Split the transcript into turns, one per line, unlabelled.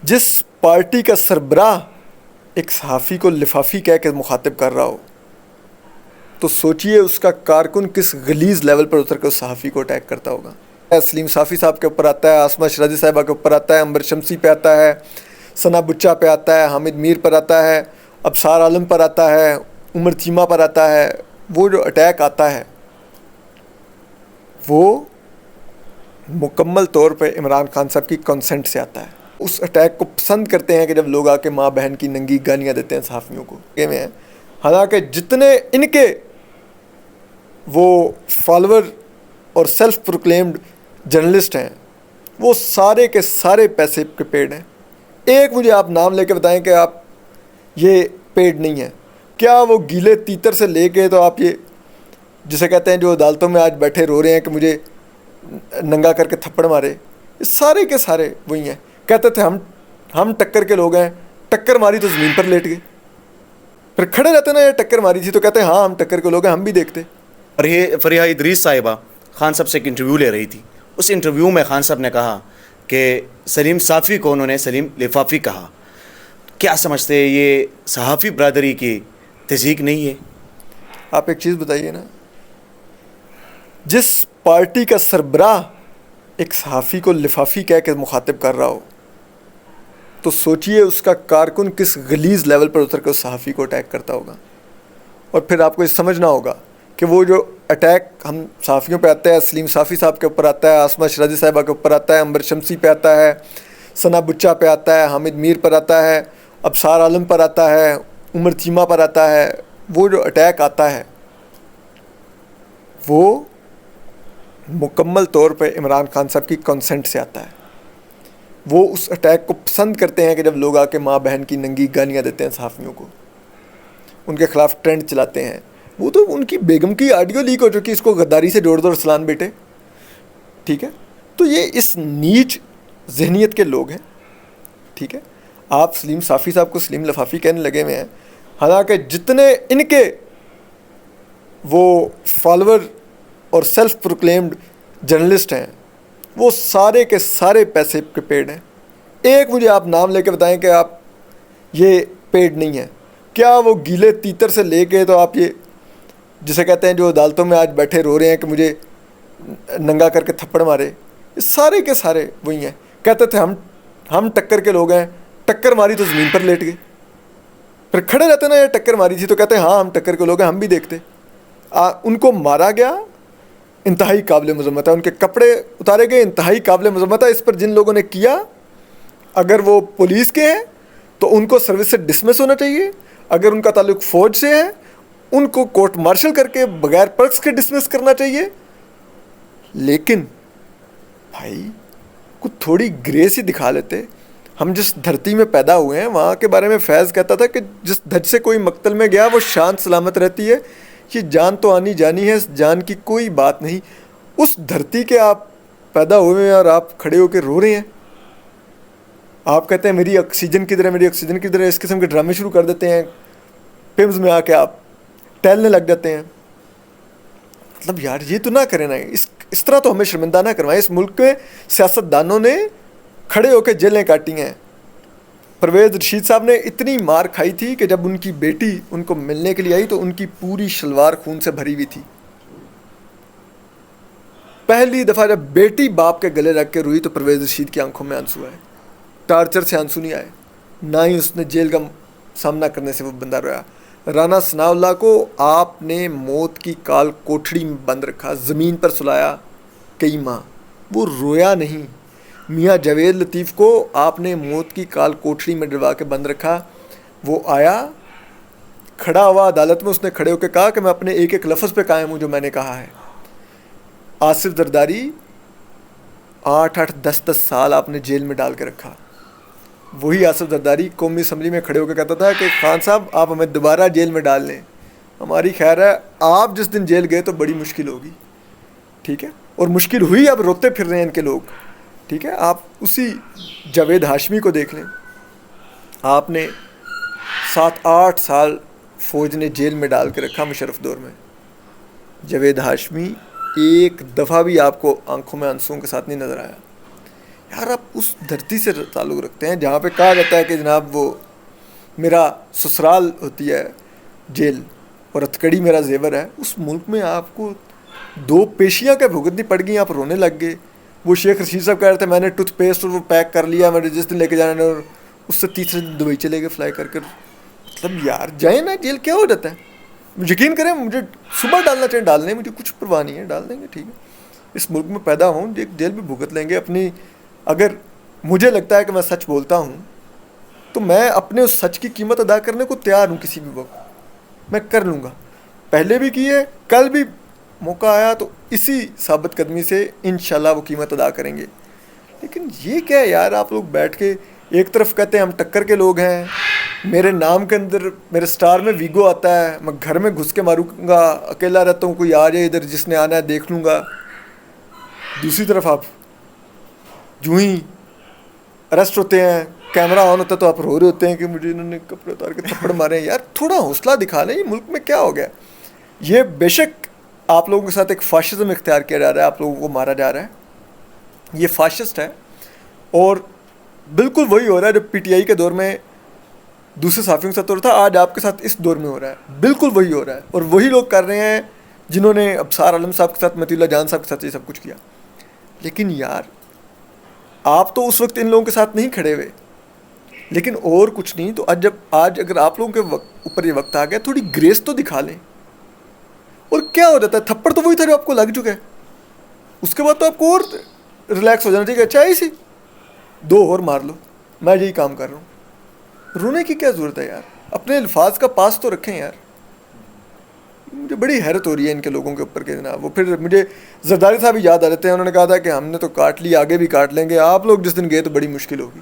جس پارٹی کا سربراہ ایک صحافی کو لفافی کہہ کے مخاطب کر رہا ہو تو سوچئے اس کا کارکن کس غلیظ لیول پر اتر کر اس صحافی کو اٹیک کرتا ہوگا۔ سلیم صافی صاحب کے اوپر آتا ہے، آسمہ شرازی صاحبہ کے اوپر آتا ہے، عنبر شمسی پہ آتا ہے، ثنا بچہ پہ آتا ہے، حامد میر پر آتا ہے، ابصار عالم پر آتا ہے، عمر چیمہ پر آتا ہے۔ وہ جو اٹیک آتا ہے وہ مکمل طور پہ عمران خان صاحب کی کنسنٹ سے آتا ہے۔ اس اٹیک کو پسند کرتے ہیں کہ جب لوگ آ کے ماں بہن کی ننگی گالیاں دیتے ہیں صحافیوں کو میں، حالانکہ جتنے ان کے وہ فالوور اور سیلف پروکلیمڈ جرنلسٹ ہیں وہ سارے کے سارے پیسے کے پیڈ ہیں۔ ایک مجھے آپ نام لے کے بتائیں کہ آپ یہ پیڈ نہیں ہے کیا؟ وہ گیلے تیتر سے لے کے تو آپ یہ جسے کہتے ہیں جو عدالتوں میں آج بیٹھے رو رہے ہیں کہ مجھے ننگا کر کے تھپڑ مارے، یہ سارے کے سارے وہی ہیں۔ کہتے تھے ہم ٹکر کے لوگ ہیں، ٹکر ماری تو زمین پر لیٹ گئے، پھر کھڑے رہتے نا، یہ ٹکر ماری تھی تو کہتے ہیں ہاں ہم ٹکر کے لوگ ہیں، ہم بھی دیکھتے۔
فریحہ ادریس صاحبہ خان صاحب سے ایک انٹرویو لے رہی تھی، اس انٹرویو میں خان صاحب نے کہا کہ سلیم صافی کو انہوں نے سلیم لفافی کہا۔ کیا سمجھتے ہیں یہ صحافی برادری کی تہذیب نہیں ہے؟
آپ ایک چیز بتائیے نا، جس پارٹی کا سربراہ ایک صحافی کو لفافی کہہ کے مخاطب کر رہا ہو تو سوچئے اس کا کارکن کس غلیظ لیول پر اتر کر اس صحافی کو اٹیک کرتا ہوگا۔ اور پھر آپ کو یہ سمجھنا ہوگا کہ وہ جو اٹیک ہم صحافیوں پہ آتا ہے، سلیم صافی صاحب کے اوپر آتا ہے، آسمہ شرازی صاحبہ کے اوپر آتا ہے، عنبر شمسی پہ آتا ہے، ثنا بچہ پہ آتا ہے، حامد میر پر آتا ہے، ابصار عالم پر آتا ہے، عمر چیمہ پر آتا ہے، وہ جو اٹیک آتا ہے وہ مکمل طور پہ عمران خان صاحب کی کنسنٹ سے آتا ہے۔ وہ اس اٹیک کو پسند کرتے ہیں کہ جب لوگ آ کے ماں بہن کی ننگی گالیاں دیتے ہیں صحافیوں کو، ان کے خلاف ٹرینڈ چلاتے ہیں۔ وہ تو ان کی بیگم کی آڈیو لیک ہو چکی، اس کو غداری سے جوڑ دو رسلان بیٹے، ٹھیک ہے؟ تو یہ اس نیچ ذہنیت کے لوگ ہیں، ٹھیک ہے؟ آپ سلیم صافی صاحب کو سلیم لفافی کہنے لگے ہوئے ہیں، حالانکہ جتنے ان کے وہ فالوور اور سیلف پروکلیمڈ جرنلسٹ ہیں وہ سارے کے سارے پیسے کے پیڈ ہیں۔ ایک مجھے آپ نام لے کے بتائیں کہ آپ یہ پیڈ نہیں ہے کیا؟ وہ گیلے تیتر سے لے کے تو آپ یہ جسے کہتے ہیں جو عدالتوں میں آج بیٹھے رو رہے ہیں کہ مجھے ننگا کر کے تھپڑ مارے، یہ سارے کے سارے وہی ہیں۔ کہتے تھے ہم ٹکر کے لوگ ہیں، ٹکر ماری تو زمین پر لیٹ گئے، پھر کھڑے رہتے نا، یہ ٹکر ماری تھی تو کہتے ہیں ہاں ہم ٹکر کے لوگ ہیں، ہم بھی دیکھتے۔ ان کو مارا گیا، انتہائی قابل مذمت ہے، ان کے کپڑے اتارے گئے، انتہائی قابل مذمت ہے۔ اس پر جن لوگوں نے کیا اگر وہ پولیس کے ہیں تو ان کو سروس سے ڈسمس ہونا چاہیے، اگر ان کا تعلق فوج سے ہے ان کو کورٹ مارشل کر کے بغیر پرکس کے ڈسمس کرنا چاہیے۔ لیکن بھائی کچھ تھوڑی گریس ہی دکھا لیتے۔ ہم جس دھرتی میں پیدا ہوئے ہیں وہاں کے بارے میں فیض کہتا تھا کہ جس دھج سے کوئی مقتل میں گیا وہ شان سلامت رہتی ہے، یہ جان تو آنی جانی ہے، جان کی کوئی بات نہیں۔ اس دھرتی کے آپ پیدا ہوئے ہیں اور آپ کھڑے ہو کے رو رہے ہیں، آپ کہتے ہیں میری آکسیجن کدھر ہے، میری آکسیجن کدھر ہے، اس قسم کے ڈرامے شروع کر دیتے ہیں، فلمز میں آ کے آپ ٹہلنے لگ جاتے ہیں۔ مطلب یار یہ تو نہ کریں نا، اس طرح تو ہمیں شرمندہ نہ کروائیں۔ اس ملک کے سیاستدانوں نے کھڑے ہو کے جیلیں کاٹی ہیں۔ پرویز رشید صاحب نے اتنی مار کھائی تھی کہ جب ان کی بیٹی ان کو ملنے کے لیے آئی تو ان کی پوری شلوار خون سے بھری ہوئی تھی۔ پہلی دفعہ جب بیٹی باپ کے گلے رکھ کے روئی تو پرویز رشید کی آنکھوں میں آنسو آئے، ٹارچر سے آنسو نہیں آئے، نہ ہی اس نے جیل کا سامنا کرنے سے وہ بندہ رویا۔ رانا ثناء اللہ کو آپ نے موت کی کال کوٹھڑی میں بند رکھا، زمین پر سلایا کئی ماہ، وہ رویا نہیں۔ میاں جاوید لطیف کو آپ نے موت کی کال کوٹھڑی میں ڈلوا کے بند رکھا، وہ آیا کھڑا ہوا عدالت میں، اس نے کھڑے ہو کے کہا کہ میں اپنے ایک ایک لفظ پہ قائم ہوں جو میں نے کہا ہے۔ آصف زرداری 8 10 سال آپ نے جیل میں ڈال کے رکھا۔ وہی آصف زرداری قومی اسمبلی میں کھڑے ہو کے کہتا تھا کہ خان صاحب آپ ہمیں دوبارہ جیل میں ڈال لیں، ہماری خیر ہے، آپ جس دن جیل گئے تو بڑی مشکل ہوگی، ٹھیک ہے؟ اور مشکل ہوئی، اب روتے پھر رہے ہیں ان کے لوگ، ٹھیک ہے؟ آپ اسی جاوید ہاشمی کو دیکھ لیں، آپ نے 7 8 سال فوج نے جیل میں ڈال کے رکھا مشرف دور میں۔ جاوید ہاشمی ایک دفعہ بھی آپ کو آنکھوں میں آنسوؤں کے ساتھ نہیں نظر آیا۔ یار آپ اس دھرتی سے تعلق رکھتے ہیں جہاں پہ کہا جاتا ہے کہ جناب وہ میرا سسرال ہوتی ہے جیل اور ہتھکڑی میرا زیور ہے. اس ملک میں آپ کو 2 پیشیاں کیا بھگتنی پڑ گئی, آپ رونے لگ گئے. وہ شیخ رشید صاحب کہہ رہے تھے میں نے ٹوتھ پیسٹ اور وہ پیک کر لیا, میں نے جس دن لے کے جانا ہے, اور اس سے تیسرے دن دبئی چلے گئے فلائی کر کر. مطلب یار جائیں نا, جیل کیا ہو جاتا ہے؟ یقین کریں مجھے صبح ڈالنا چاہیے ڈال دیں, مجھے کچھ پرواہ نہیں ہے, ڈال دیں گے ٹھیک ہے. اس ملک میں پیدا ہوں, ایک جیل بھی بھگت لیں گے اپنی. اگر مجھے لگتا ہے کہ میں سچ بولتا ہوں تو میں اپنے اس سچ کی قیمت ادا کرنے کو تیار ہوں, کسی بھی وقت میں کر لوں گا. پہلے بھی کی ہے, کل بھی موقع آیا تو اسی ثابت قدمی سے انشاءاللہ وہ قیمت ادا کریں گے. لیکن یہ کیا ہے یار, آپ لوگ بیٹھ کے ایک طرف کہتے ہیں ہم ٹکر کے لوگ ہیں, میرے نام کے اندر میرے سٹار میں ویگو آتا ہے, میں گھر میں گھس کے ماروں گا, اکیلا رہتا ہوں, کوئی آ جائے ادھر جس نے آنا ہے دیکھ لوں گا. دوسری طرف آپ جو ہی اریسٹ ہوتے ہیں, کیمرہ آن ہوتا ہے تو آپ رو رہے ہوتے ہیں کہ مجھے انہوں نے کپڑے اتار کے تھپڑ مارے ہیں. یار تھوڑا حوصلہ دکھا لیں, یہ ملک میں کیا ہو گیا؟ یہ بے شک آپ لوگوں کے ساتھ ایک فاشزم اختیار کیا جا رہا ہے, آپ لوگوں کو مارا جا رہا ہے, یہ فاشسٹ ہے. اور بالکل وہی ہو رہا ہے جو پی ٹی آئی کے دور میں دوسرے صحافیوں کے ساتھ ہو رہا تھا, آج آپ کے ساتھ اس دور میں ہو رہا ہے. بالکل وہی ہو رہا ہے, اور وہی لوگ کر رہے ہیں جنہوں نے ابصار عالم صاحب کے ساتھ, مطیع اللہ جان صاحب کے ساتھ یہ سب کچھ کیا. لیکن یار آپ تو اس وقت ان لوگوں کے ساتھ نہیں کھڑے ہوئے, لیکن اور کچھ نہیں تو آج اگر آپ لوگوں کے اوپر یہ وقت آ گیا, تھوڑی گریس تو دکھا لیں. اور کیا ہو جاتا ہے, تھپڑ تو وہی تھا جو آپ کو لگ چکا ہے, اس کے بعد تو آپ کو اور ریلیکس ہو جانا چاہیے. اچھا ایسی 2 اور مار لو, میں یہی کام کر رہا ہوں. رونے کی کیا ضرورت ہے یار, اپنے الفاظ کا پاس تو رکھیں یار. مجھے بڑی حیرت ہو رہی ہے ان کے لوگوں کے اوپر کہ جناب, وہ پھر مجھے زرداری صاحب بھی یاد آ جاتے ہیں, انہوں نے کہا تھا کہ ہم نے تو کاٹ لی, آگے بھی کاٹ لیں گے, آپ لوگ جس دن گئے تو بڑی مشکل ہوگی.